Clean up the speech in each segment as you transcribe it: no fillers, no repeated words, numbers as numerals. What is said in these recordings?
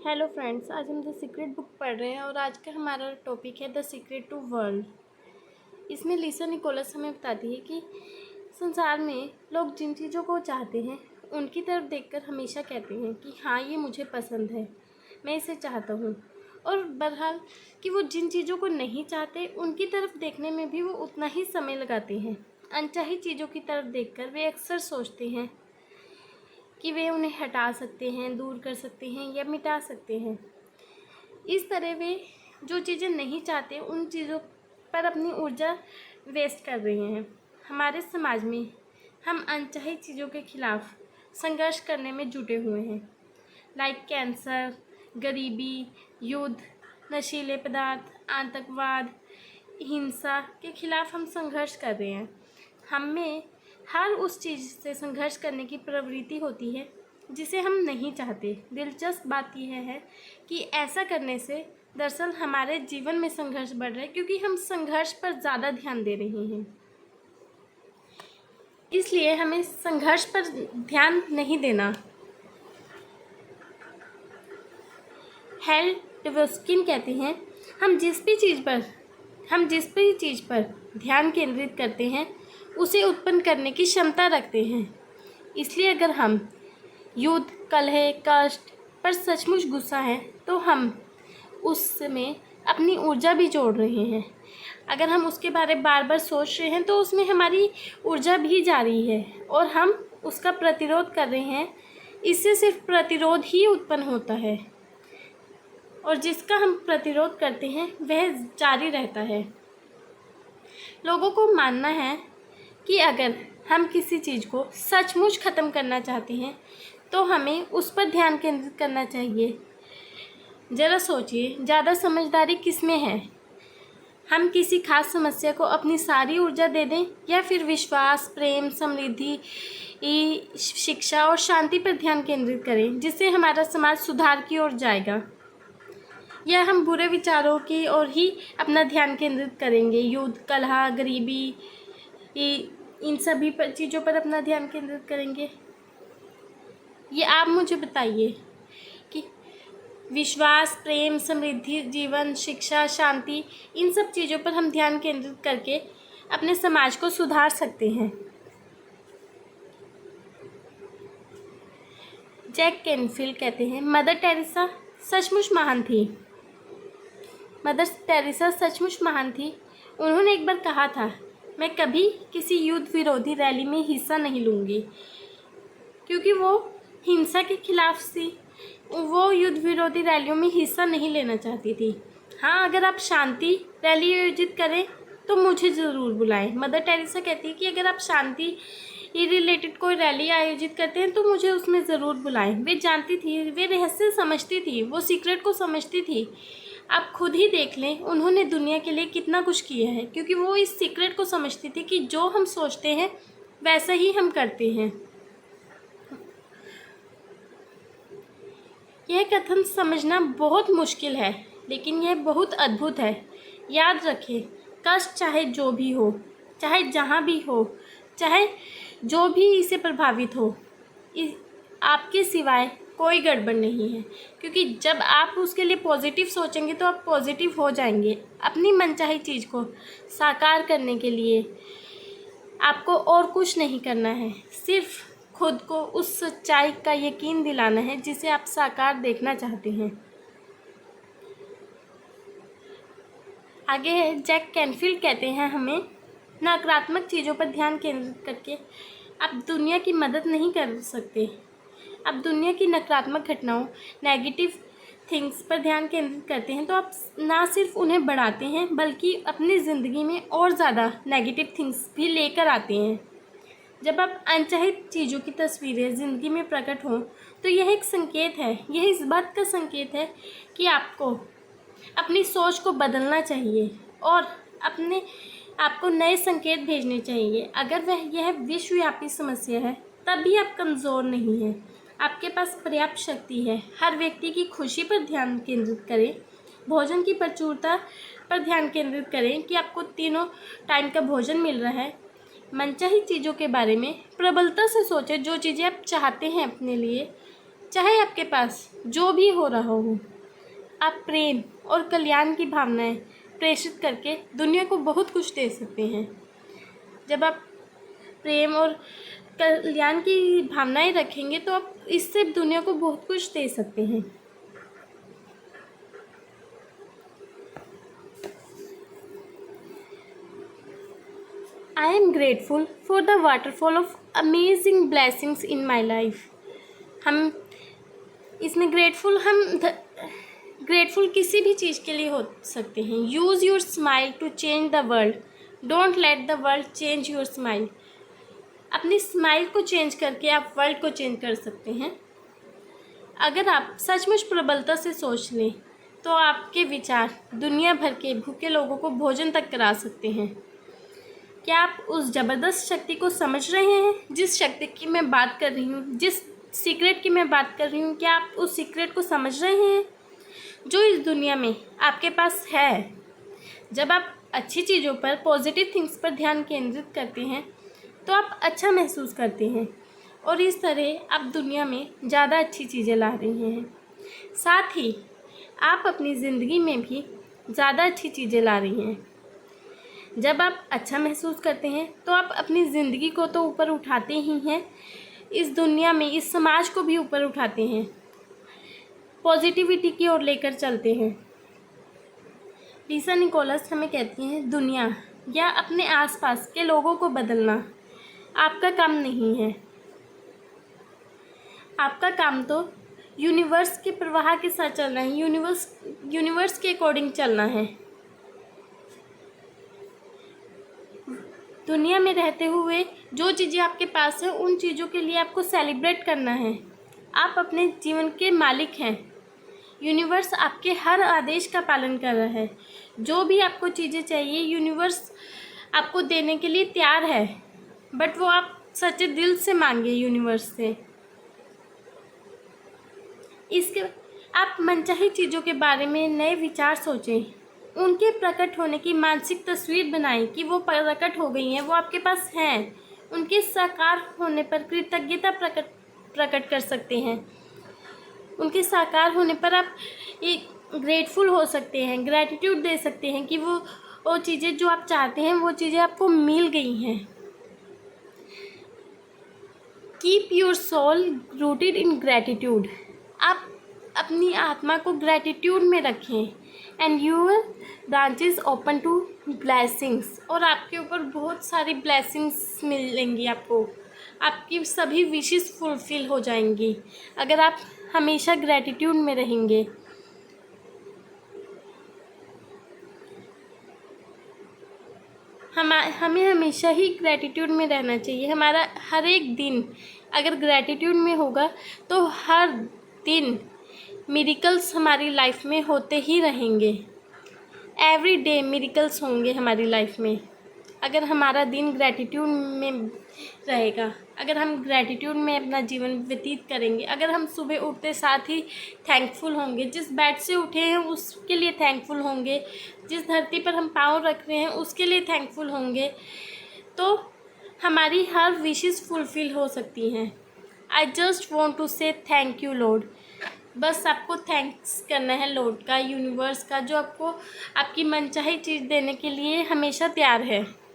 Hello friends, आज हम the secret book पढ़ रहे हैं और आज का हमारा टॉपिक है द सीक्रेट टू वर्ल्ड। इसमें लिसा निकोलस हमें बताती है कि संसार में लोग जिन चीज़ों को चाहते हैं उनकी तरफ देखकर हमेशा कहते हैं कि हाँ, ये मुझे पसंद है, मैं इसे चाहता हूँ। और बहरहाल कि वो जिन चीज़ों को नहीं चाहते उनकी तरफ देखने में भी वो उतना ही समय लगाते हैं। अनचाही चीज़ों की तरफ देखकर वे अक्सर सोचते हैं कि वे उन्हें हटा सकते हैं, दूर कर सकते हैं या मिटा सकते हैं। इस तरह वे जो चीज़ें नहीं चाहते उन चीज़ों पर अपनी ऊर्जा वेस्ट कर रहे हैं। हमारे समाज में हम अनचाही चीज़ों के खिलाफ संघर्ष करने में जुटे हुए हैं, लाइक कैंसर, गरीबी, युद्ध, नशीले पदार्थ, आतंकवाद, हिंसा के खिलाफ हम संघर्ष कर रहे हैं। हम में हर उस चीज़ से संघर्ष करने की प्रवृत्ति होती है जिसे हम नहीं चाहते। दिलचस्प बात यह है कि ऐसा करने से दरअसल हमारे जीवन में संघर्ष बढ़ रहा है, क्योंकि हम संघर्ष पर ज़्यादा ध्यान दे रहे हैं। इसलिए हमें संघर्ष पर ध्यान नहीं देना। हेल डेवोस्किन कहते हैं, हम जिस भी चीज़ पर ध्यान केंद्रित करते हैं उसे उत्पन्न करने की क्षमता रखते हैं। इसलिए अगर हम युद्ध, कलह, कष्ट पर सचमुच गुस्सा है तो हम उसमें अपनी ऊर्जा भी जोड़ रहे हैं। अगर हम उसके बारे में बार बार सोच रहे हैं तो उसमें हमारी ऊर्जा भी जा रही है और हम उसका प्रतिरोध कर रहे हैं। इससे सिर्फ प्रतिरोध ही उत्पन्न होता है और जिसका हम प्रतिरोध करते हैं वह जारी रहता है। लोगों को मानना है कि अगर हम किसी चीज़ को सचमुच ख़त्म करना चाहते हैं तो हमें उस पर ध्यान केंद्रित करना चाहिए। ज़रा सोचिए, ज़्यादा समझदारी किस में है? हम किसी खास समस्या को अपनी सारी ऊर्जा दे दें या फिर विश्वास, प्रेम, समृद्धि, शिक्षा और शांति पर ध्यान केंद्रित करें जिससे हमारा समाज सुधार की ओर जाएगा, या हम बुरे विचारों की ओर ही अपना ध्यान केंद्रित करेंगे, युद्ध, कलह, गरीबी, इन सभी पर चीज़ों पर अपना ध्यान केंद्रित करेंगे? ये आप मुझे बताइए कि विश्वास, प्रेम, समृद्धि, जीवन, शिक्षा, शांति, इन सब चीज़ों पर हम ध्यान केंद्रित करके अपने समाज को सुधार सकते हैं। जैक कैनफील्ड कहते हैं, मदर टेरेसा सचमुच महान थी। उन्होंने एक बार कहा था, मैं कभी किसी युद्ध विरोधी रैली में हिस्सा नहीं लूँगी, क्योंकि वो हिंसा के खिलाफ थी। वो युद्ध विरोधी रैलियों में हिस्सा नहीं लेना चाहती थी। हाँ, अगर आप शांति रैली आयोजित करें तो मुझे ज़रूर बुलाएं। मदर टेरेसा कहती है कि अगर आप शांति रिलेटेड कोई रैली आयोजित करते हैं तो मुझे उसमें ज़रूर बुलाएं। वे जानती थी, वे रहस्य समझती थी, वो सीक्रेट को समझती थी। आप खुद ही देख लें उन्होंने दुनिया के लिए कितना कुछ किया है, क्योंकि वो इस सीक्रेट को समझती थी कि जो हम सोचते हैं वैसा ही हम करते हैं। यह कथन समझना बहुत मुश्किल है, लेकिन यह बहुत अद्भुत है। याद रखें, कष्ट चाहे जो भी हो, चाहे जहाँ भी हो, चाहे जो भी इसे प्रभावित हो, आपके सिवाय कोई गड़बड़ नहीं है, क्योंकि जब आप उसके लिए पॉजिटिव सोचेंगे तो आप पॉजिटिव हो जाएंगे। अपनी मनचाही चीज़ को साकार करने के लिए आपको और कुछ नहीं करना है, सिर्फ खुद को उस सच्चाई का यकीन दिलाना है जिसे आप साकार देखना चाहते हैं। आगे है, जैक कैनफील्ड कहते हैं, हमें नकारात्मक चीज़ों पर ध्यान केंद्रित करके आप दुनिया की मदद नहीं कर सकते। आप दुनिया की नकारात्मक घटनाओं, नेगेटिव थिंग्स पर ध्यान केंद्रित करते हैं तो आप ना सिर्फ उन्हें बढ़ाते हैं बल्कि अपनी ज़िंदगी में और ज़्यादा नेगेटिव थिंग्स भी लेकर आते हैं। जब आप अनचाही चीज़ों की तस्वीरें ज़िंदगी में प्रकट हों तो यह एक संकेत है, यह इस बात का संकेत है कि आपको अपनी सोच को बदलना चाहिए और आपको नए संकेत भेजने चाहिए। अगर यह विश्वव्यापी समस्या है तब भी आप कमज़ोर नहीं हैं, आपके पास पर्याप्त शक्ति है। हर व्यक्ति की खुशी पर ध्यान केंद्रित करें, भोजन की प्रचुरता पर ध्यान केंद्रित करें कि आपको तीनों टाइम का भोजन मिल रहा है। मनचाही चीज़ों के बारे में प्रबलता से सोचें, जो चीज़ें आप चाहते हैं अपने लिए चाहे आपके पास जो भी हो रहा हो, आप प्रेम और कल्याण की भावनाएं प्रेषित करके दुनिया को बहुत कुछ दे सकते हैं। जब आप प्रेम और कल्याण की भावनाएं रखेंगे तो आप इससे दुनिया को बहुत कुछ दे सकते हैं। I am grateful for the waterfall of amazing blessings in my life। हम इसमें ग्रेटफुल किसी भी चीज़ के लिए हो सकते हैं। Use your smile to change the world, don't let the world change your smile. अपनी स्माइल को चेंज करके आप वर्ल्ड को चेंज कर सकते हैं। अगर आप सचमुच प्रबलता से सोच लें तो आपके विचार दुनिया भर के भूखे लोगों को भोजन तक करा सकते हैं। क्या आप उस ज़बरदस्त शक्ति को समझ रहे हैं जिस शक्ति की मैं बात कर रही हूँ, जिस सीक्रेट की मैं बात कर रही हूँ? क्या आप उस सीक्रेट को समझ रहे हैं जो इस दुनिया में आपके पास है? जब आप अच्छी चीज़ों पर, पॉजिटिव थिंग्स पर ध्यान केंद्रित करते हैं तो आप अच्छा महसूस करते हैं और इस तरह आप दुनिया में ज़्यादा अच्छी चीज़ें ला रहे हैं। साथ ही आप अपनी ज़िंदगी में भी ज़्यादा अच्छी चीज़ें ला रही हैं। जब आप अच्छा महसूस करते हैं तो आप अपनी ज़िंदगी को तो ऊपर उठाते ही हैं, इस दुनिया में, इस समाज को भी ऊपर उठाते हैं, पॉजिटिविटी की ओर लेकर चलते हैं। लीसा निकोलस हमें कहती हैं, दुनिया या अपने आसपास के लोगों को बदलना आपका काम नहीं है। आपका काम तो यूनिवर्स के प्रवाह के साथ चलना है, यूनिवर्स के अकॉर्डिंग चलना है। दुनिया में रहते हुए जो चीज़ें आपके पास है उन चीज़ों के लिए आपको सेलिब्रेट करना है। आप अपने जीवन के मालिक हैं। यूनिवर्स आपके हर आदेश का पालन कर रहा है। जो भी आपको चीज़ें चाहिए यूनिवर्स आपको देने के लिए तैयार है, बट वो आप सच्चे दिल से मांगे यूनिवर्स से। इसके आप मनचाही चीज़ों के बारे में नए विचार सोचें, उनके प्रकट होने की मानसिक तस्वीर बनाएं कि वो प्रकट हो गई हैं, वो आपके पास हैं। उनके साकार होने पर कृतज्ञता प्रकट कर सकते हैं। उनके साकार होने पर आप एक ग्रेटफुल हो सकते हैं, ग्रैटिट्यूड दे सकते हैं कि वो चीज़ें जो आप चाहते हैं वो चीज़ें आपको मिल गई हैं। Keep your soul rooted in gratitude. आप अपनी आत्मा को ग्रैटिट्यूड में रखें। And your branches open to blessings, और आपके ऊपर बहुत सारी ब्लेसिंग्स मिलेंगी आपको। आपकी सभी विशेस फुलफिल हो जाएंगी अगर आप हमेशा ग्रैटिट्यूड में रहेंगे। हमें हमेशा ही ग्रैटिट्यूड में रहना चाहिए। हमारा हर एक दिन अगर ग्रैटिट्यूड में होगा तो हर दिन मिरेकल्स हमारी लाइफ में होते ही रहेंगे। एवरी डे मिरेकल्स होंगे हमारी लाइफ में अगर हमारा दिन ग्रैटिट्यूड में रहेगा, अगर हम ग्रैटिट्यूड में अपना जीवन व्यतीत करेंगे, अगर हम सुबह उठते साथ ही थैंकफुल होंगे, जिस बेड से उठे हैं उसके लिए थैंकफुल होंगे, जिस धरती पर हम पाँव रख रहे हैं उसके लिए थैंकफुल होंगे, तो हमारी हर विशेस फुलफिल हो सकती हैं। आई जस्ट वॉन्ट टू से थैंक यू लॉर्ड। बस आपको थैंक्स करना है लॉर्ड का, यूनिवर्स का, जो आपको आपकी मनचाही चीज़ देने के लिए हमेशा तैयार है।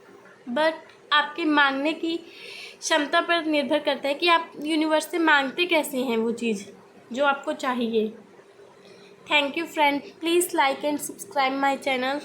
बट आपके मांगने की क्षमता पर निर्भर करता है कि आप यूनिवर्स से मांगते कैसे हैं वो चीज़ जो आपको चाहिए। Thank you friend, please like and subscribe my channel.